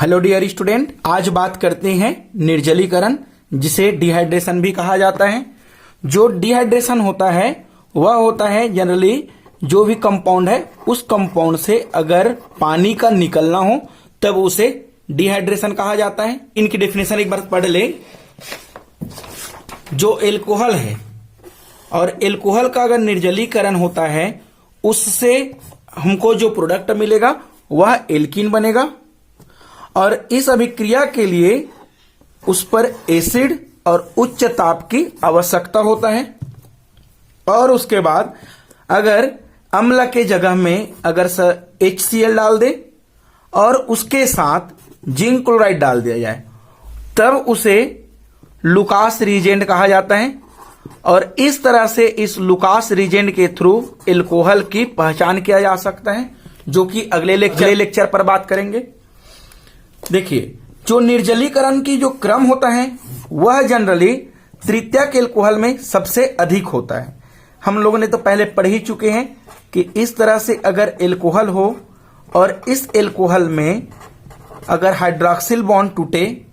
Hello dear student, आज बात करते हैं निर्जलीकरण, जिसे डिहाइड्रेशन भी कहा जाता है। जो डिहाइड्रेशन होता है वह होता है जनरली जो भी कंपाउंड है उस कंपाउंड से अगर पानी का निकलना हो तब उसे डिहाइड्रेशन कहा जाता है। इनकी डेफिनेशन एक बार पढ़ ले। जो एल्कोहल है और एल्कोहल का अगर निर्जलीकरण होता है उससे हमको जो प्रोडक्ट मिलेगा वह एल्कीन बनेगा और इस अभिक्रिया के लिए उस पर एसिड और उच्च ताप की आवश्यकता होता है। और उसके बाद अगर अम्ल के जगह में अगर HCl डाल दे और उसके साथ जिंक क्लोराइड डाल दिया जाए तब उसे लुकास रिएजेंट कहा जाता है। और इस तरह से इस लुकास रिएजेंट के थ्रू एल्कोहल की पहचान किया जा सकता है, जो कि अगले लेक्चर पर बात करेंगे। देखिए, जो निर्जलीकरण की जो क्रम होता है वह जनरली तृतीयक एल्कोहल में सबसे अधिक होता है। हम लोगों ने तो पहले पढ़ ही चुके हैं कि इस तरह से अगर एल्कोहल हो और इस एल्कोहल में अगर हाइड्रॉक्सिल बॉन्ड टूटे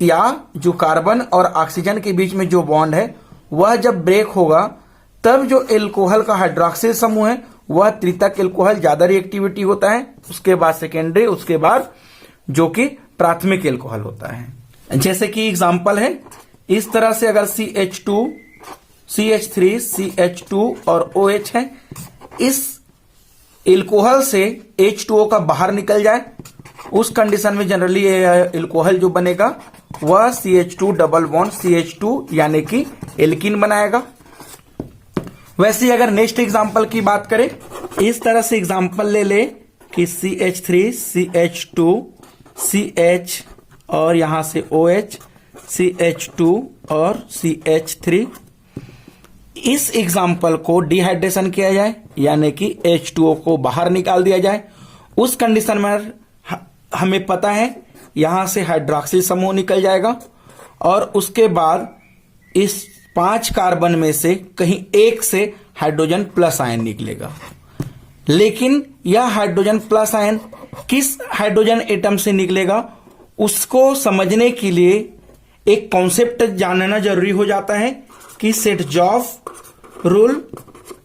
या जो कार्बन और ऑक्सीजन के बीच में जो बॉन्ड है वह जब ब्रेक होगा तब जो एल्कोहल का हाइड्रॉक्सिल समूह है वह तृतीयक एल्कोहल ज्यादा रिएक्टिविटी होता है, उसके बाद सेकेंडरी, उसके बाद जो कि प्राथमिक एल्कोहल होता है। जैसे कि एग्जांपल है, इस तरह से अगर CH2, CH3, CH2 और OH है, इस एल्कोहल से H2O का बाहर निकल जाए उस कंडीशन में जनरली एल्कोहल जो बनेगा वह CH2 डबल बॉन्ड CH2 यानी कि एल्कीन बनाएगा। वैसे अगर नेक्स्ट एग्जांपल की बात करें, इस तरह से एग्जांपल ले ले कि CH3, CH2, CH और यहां से OH, CH2 और CH3। इस एग्जाम्पल को डिहाइड्रेशन किया जाए यानी कि H2O को बाहर निकाल दिया जाए। उस कंडीशन में हमें पता है यहां से हाइड्रॉक्सिल समूह निकल जाएगा और उसके बाद इस 5 कार्बन में से कहीं एक से हाइड्रोजन प्लस आयन निकलेगा। लेकिन यह हाइड्रोजन प्लस आयन किस हाइड्रोजन एटम से निकलेगा उसको समझने के लिए एक कॉन्सेप्ट जानना जरूरी हो जाता है कि सेट-जॉफ रूल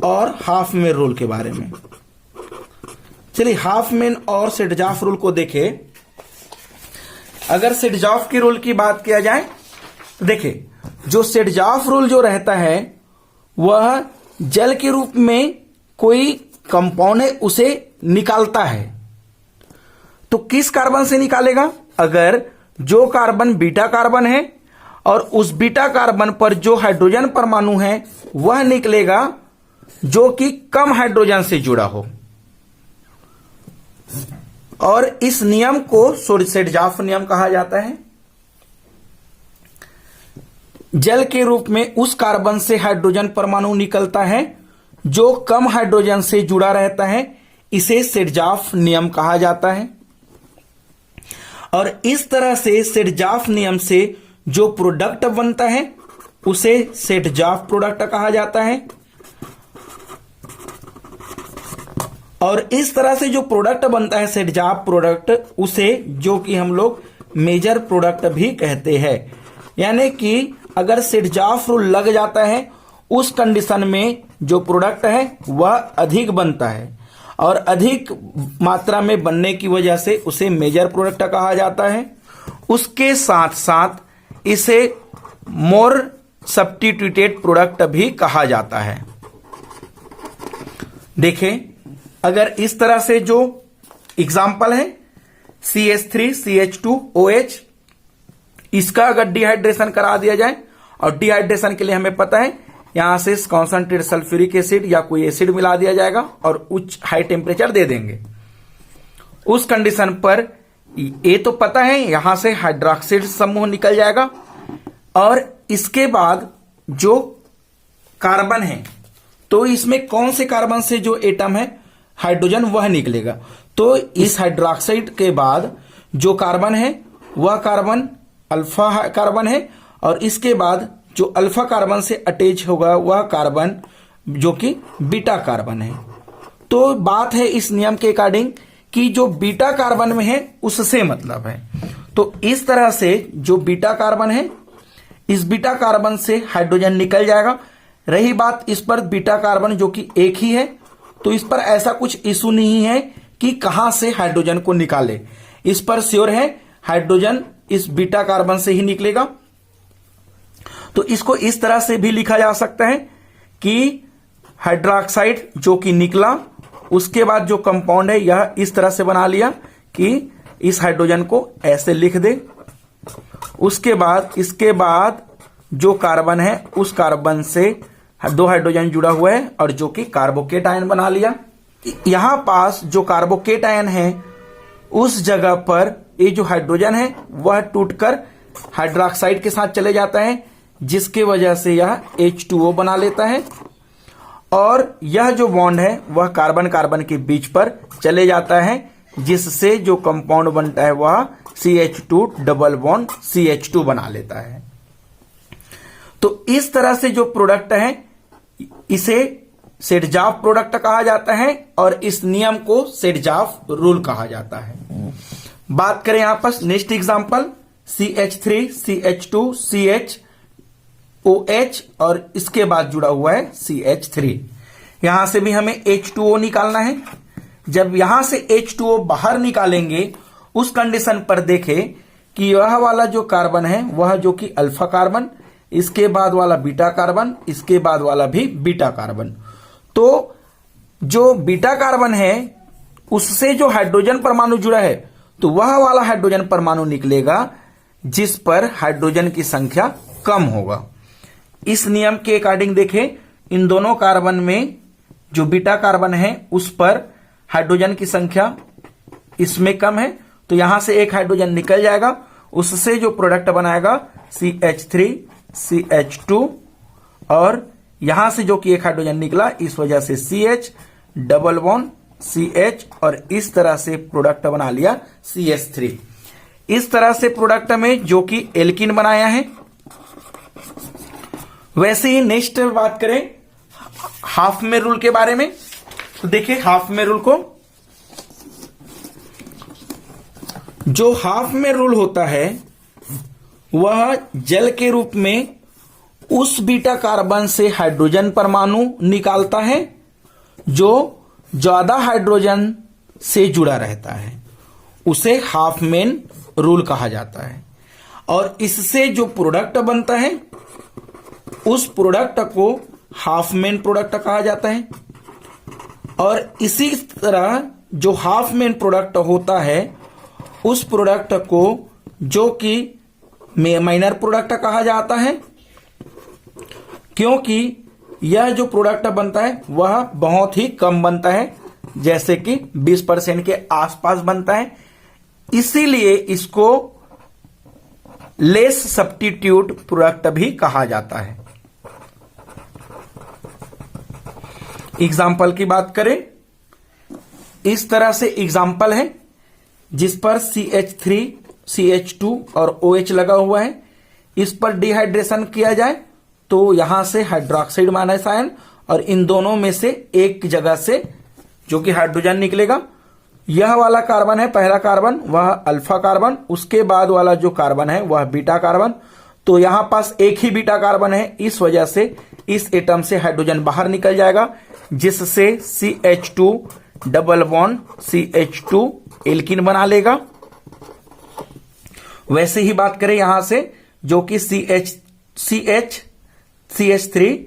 और हाफ मैन रूल के बारे में। चलिए हाफ मैन और सेट-जॉफ रूल को देखें। अगर सेट-जॉफ की रूल की बात किया जाए तो देखिए, जो सेट-जॉफ रूल जो रहता है वह जल के रूप में कोई कंपाउंड है उसे निकालता है। तो किस कार्बन से निकालेगा? अगर जो कार्बन बीटा कार्बन है और उस बीटा कार्बन पर जो हाइड्रोजन परमाणु है वह निकलेगा जो कि कम हाइड्रोजन से जुड़ा हो। और इस नियम को सेट-जॉफ नियम कहा जाता है। जल के रूप में उस कार्बन से हाइड्रोजन परमाणु निकलता है जो कम हाइड्रोजन से जुड़ा रहता है, इसे सेट-जॉफ नियम कहा जाता है। और इस तरह से सेट-जॉफ नियम से जो प्रोडक्ट बनता है उसे सेट-जॉफ प्रोडक्ट कहा जाता है। और इस तरह से जो प्रोडक्ट बनता है सेट-जॉफ प्रोडक्ट, उसे जो कि हम लोग मेजर प्रोडक्ट भी कहते हैं। यानी कि अगर सेट-जॉफ रूल लग जाता है उस कंडीशन में जो प्रोडक्ट है वह अधिक बनता है और अधिक मात्रा में बनने की वजह से उसे मेजर प्रोडक्ट कहा जाता है। उसके साथ साथ इसे मोर सब्स्टिट्यूटेड प्रोडक्ट भी कहा जाता है। देखें, अगर इस तरह से जो एग्जाम्पल है CH3, CH2, OH, इसका अगर डिहाइड्रेशन करा दिया जाए और डिहाइड्रेशन के लिए हमें पता है यहां से कॉन्सेंट्रेट सल्फ्यूरिक एसिड या कोई एसिड मिला दिया जाएगा और उच्च हाई टेम्परेचर दे देंगे। उस कंडीशन पर ये तो पता है यहां से हाइड्रॉक्सिल समूह निकल जाएगा और इसके बाद जो कार्बन है तो इसमें कौन से कार्बन से जो एटम है हाइड्रोजन वह निकलेगा। तो इस हाइड्रॉक्साइड के बाद जो कार्बन है वह कार्बन अल्फा कार्बन है और इसके बाद जो अल्फा कार्बन से अटैच होगा वह कार्बन जो कि बीटा कार्बन है। तो बात है इस नियम के अकॉर्डिंग कि जो बीटा कार्बन में है उससे मतलब है। तो इस तरह से जो बीटा कार्बन है, इस बीटा कार्बन से हाइड्रोजन निकल जाएगा। रही बात इस पर बीटा कार्बन जो कि एक ही है, तो इस पर ऐसा कुछ इशू नहीं है कि कहां से हाइड्रोजन को निकाले। इस पर श्योर है हाइड्रोजन इस बीटा कार्बन से ही निकलेगा। तो इसको इस तरह से भी लिखा जा सकता है कि हाइड्रोक्साइड जो कि निकला, उसके बाद जो कंपाउंड है यह इस तरह से बना लिया कि इस हाइड्रोजन को ऐसे लिख दे। उसके बाद इसके बाद जो कार्बन है उस कार्बन से 2 हाइड्रोजन जुड़ा हुआ है और जो कि कार्बोकेटायन बना लिया। यहां पास जो कार्बोकेटायन है उस जगह पर ये जो हाइड्रोजन है वह टूटकर हाइड्रोक्साइड के साथ चले जाता है, जिसके वजह से यह H2O बना लेता है और यह जो बॉन्ड है वह कार्बन कार्बन के बीच पर चले जाता है, जिससे जो कंपाउंड बनता है वह CH2 डबल बॉन्ड CH2 बना लेता है। तो इस तरह से जो प्रोडक्ट है इसे सेडजाफ प्रोडक्ट कहा जाता है और इस नियम को सेडजाफ रूल कहा जाता है। बात करें यहां पर next example CH3 CH2 CHOH और इसके बाद जुड़ा हुआ है CH3। यहां से भी हमें H2O निकालना है। जब यहां से H2O बाहर निकालेंगे उस कंडीशन पर देखें कि यह वाला जो कार्बन है वह जो कि अल्फा कार्बन, इसके बाद वाला बीटा कार्बन, इसके बाद वाला भी बीटा कार्बन। तो जो बीटा कार्बन है उससे जो हाइड्रोजन परमाणु जुड़ा है तो वह वाला हाइड्रोजन परमाणु निकलेगा जिस पर हाइड्रोजन की संख्या कम होगा। इस नियम के अकॉर्डिंग देखें, इन दोनों कार्बन में जो बीटा कार्बन है उस पर हाइड्रोजन की संख्या इसमें कम है, तो यहां से एक हाइड्रोजन निकल जाएगा, उससे जो प्रोडक्ट बनाएगा CH3 CH2 और यहां से जो कि एक हाइड्रोजन निकला इस वजह से CH डबल बॉन्ड CH और इस तरह से प्रोडक्ट बना लिया CH3। इस तरह से प्रोडक्ट में जो कि एल्कीन बनाया है। वैसे ही नेक्स्ट बात करें हाफमैन रूल के बारे में, तो देखिए हाफमैन रूल को, जो हाफमैन रूल होता है वह जल के रूप में उस बीटा कार्बन से हाइड्रोजन परमाणु निकालता है जो ज्यादा हाइड्रोजन से जुड़ा रहता है, उसे हाफमैन रूल कहा जाता है। और इससे जो प्रोडक्ट बनता है उस प्रोडक्ट को हाफमैन प्रोडक्ट कहा जाता है। और इसी तरह जो हाफमैन प्रोडक्ट होता है उस प्रोडक्ट को जो कि माइनर प्रोडक्ट कहा जाता है, क्योंकि यह जो प्रोडक्ट बनता है वह बहुत ही कम बनता है, जैसे कि 20% के आसपास बनता है, इसीलिए इसको लेस सब्स्टिट्यूट प्रोडक्ट भी कहा जाता है। एग्जाम्पल की बात करें, इस तरह से एग्जाम्पल है जिस पर CH3 CH2 और OH लगा हुआ है, इस पर डिहाइड्रेशन किया जाए तो यहां से हाइड्रोक्साइड माइनस आयन और इन दोनों में से एक जगह से जो कि हाइड्रोजन निकलेगा। यह वाला कार्बन है पहला कार्बन, वह अल्फा कार्बन, उसके बाद वाला जो कार्बन है वह बीटा कार्बन। तो यहां पास एक ही बीटा कार्बन है, इस वजह से इस एटम से हाइड्रोजन बाहर निकल जाएगा, जिससे CH2 double bond CH2 alkene बना लेगा। वैसे ही बात करें यहां से जो कि CH3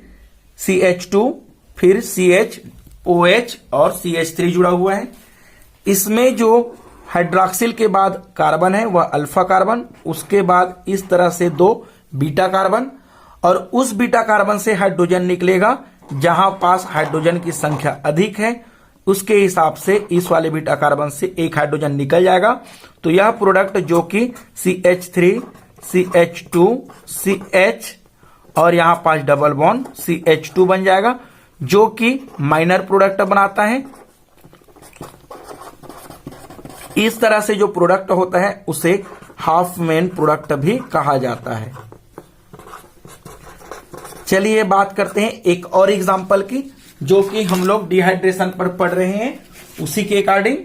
CH2 फिर CHOH और CH3 जुड़ा हुआ है। इसमें जो हाइड्रोक्सिल के बाद कार्बन है वह अल्फा कार्बन, उसके बाद इस तरह से 2 बीटा कार्बन और उस बीटा कार्बन से हाइड्रोजन निकलेगा जहां पास हाइड्रोजन की संख्या अधिक है, उसके हिसाब से इस वाले बीटा कार्बन से एक हाइड्रोजन निकल जाएगा। तो यह प्रोडक्ट जो कि CH3 CH2 CH और यहां पास डबल बॉन्ड CH2 बन जाएगा, जो कि माइनर प्रोडक्ट बनाता है। इस तरह से जो प्रोडक्ट होता है उसे हाफमैन प्रोडक्ट भी कहा जाता है। चलिए बात करते हैं एक और एग्जांपल की, जो कि हम लोग डिहाइड्रेशन पर पढ़ रहे हैं, उसी के अकॉर्डिंग।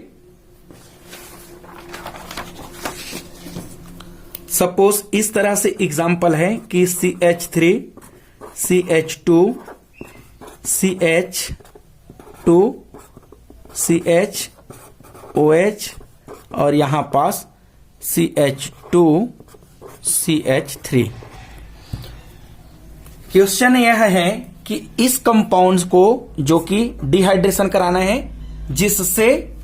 सपोज इस तरह से एग्जाम्पल है कि CH3 CH2 CH2 CHOH और यहां पास CH2 CH3। क्वेश्चन यह है कि इस कंपाउंड्स को जो कि डिहाइड्रेशन कराना है जिससे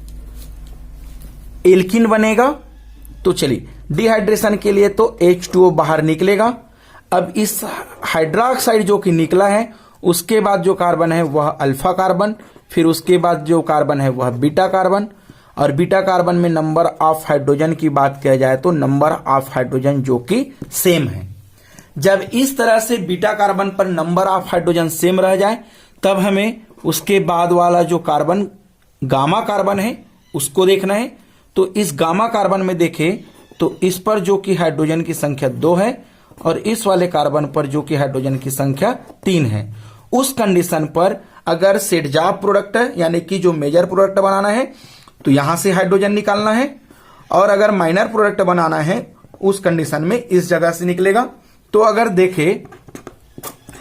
एल्कीन बनेगा, तो चलिए डिहाइड्रेशन के लिए तो H2O बाहर निकलेगा। अब इस हाइड्रोक्साइड जो कि निकला है उसके बाद जो कार्बन है वह अल्फा कार्बन, फिर उसके बाद जो कार्बन है वह बीटा कार्बन, और बीटा कार्बन में नंबर ऑफ हाइड्रोजन की बात किया जाए तो नंबर ऑफ हाइड्रोजन जो कि सेम है। जब इस तरह से बीटा कार्बन पर नंबर ऑफ हाइड्रोजन सेम रह जाए तब हमें उसके बाद वाला जो कार्बन गामा कार्बन है उसको देखना है। तो इस गामा कार्बन में देखें तो इस पर जो कि हाइड्रोजन की संख्या 2 है और इस वाले कार्बन पर जो कि हाइड्रोजन की संख्या 3 है। उस कंडीशन पर अगर सेट जॉब प्रोडक्ट है यानी कि जो मेजर प्रोडक्ट बनाना है तो यहां से हाइड्रोजन निकालना है, और अगर माइनर प्रोडक्ट बनाना है उस कंडीशन में इस जगह से निकलेगा। तो अगर देखें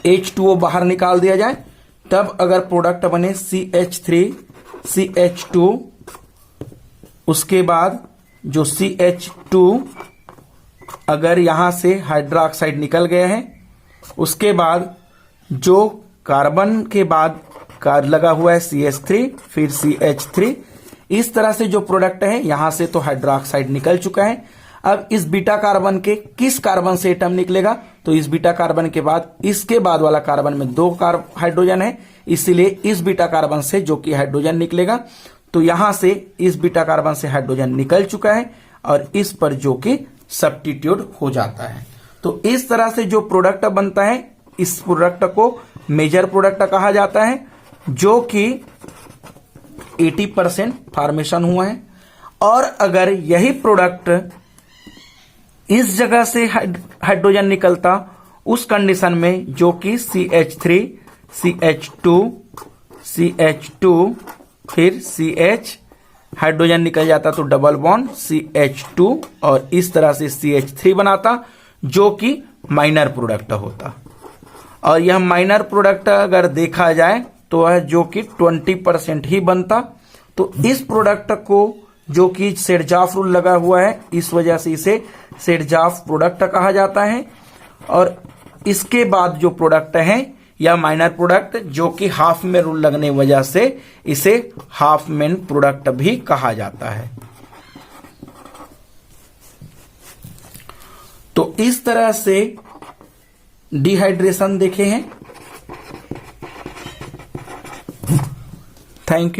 H2O बाहर निकाल दिया जाए तब अगर प्रोडक्ट बने CH3 CH2, उसके बाद जो CH2 अगर यहां से हाइड्रोक्साइड निकल गया है, उसके बाद जो कार्बन के बाद कार लगा हुआ है CH3 फिर CH3, इस तरह से जो प्रोडक्ट है यहां से तो हाइड्रोक्साइड निकल चुका है। अब इस बीटा कार्बन के किस कार्बन से एटम निकलेगा, तो इस बीटा कार्बन के बाद इसके बाद वाला कार्बन में 2 हाइड्रोजन है, इसीलिए इस बीटा कार्बन से जो कि हाइड्रोजन निकलेगा। तो यहां से इस बीटा कार्बन से हाइड्रोजन निकल चुका है और इस पर जो कि सब्स्टिट्यूट हो जाता है। तो इस तरह से जो प्रोडक्ट बनता है इस प्रोडक्ट को मेजर प्रोडक्ट कहा जाता है, जो कि 80% फॉर्मेशन हुआ है। और अगर यही प्रोडक्ट इस जगह से हाइड्रोजन निकलता उस कंडीशन में जो कि CH3 CH2 CH2 फिर CH हाइड्रोजन निकल जाता तो डबल बॉन्ड CH2 और इस तरह से CH3 बनाता जो कि माइनर प्रोडक्ट होता। और यह माइनर प्रोडक्ट अगर देखा जाए तो वह जो कि 20% ही बनता। तो इस प्रोडक्ट को जो कि सेट-जॉफ रूल लगा हुआ है इस वजह से इसे सेट-जॉफ प्रोडक्ट कहा जाता है। और इसके बाद जो प्रोडक्ट है या माइनर प्रोडक्ट जो कि हाफ में रूल लगने वजह से इसे हाफ मेन प्रोडक्ट भी कहा जाता है। तो इस तरह से डिहाइड्रेशन देखे हैं। Thank you.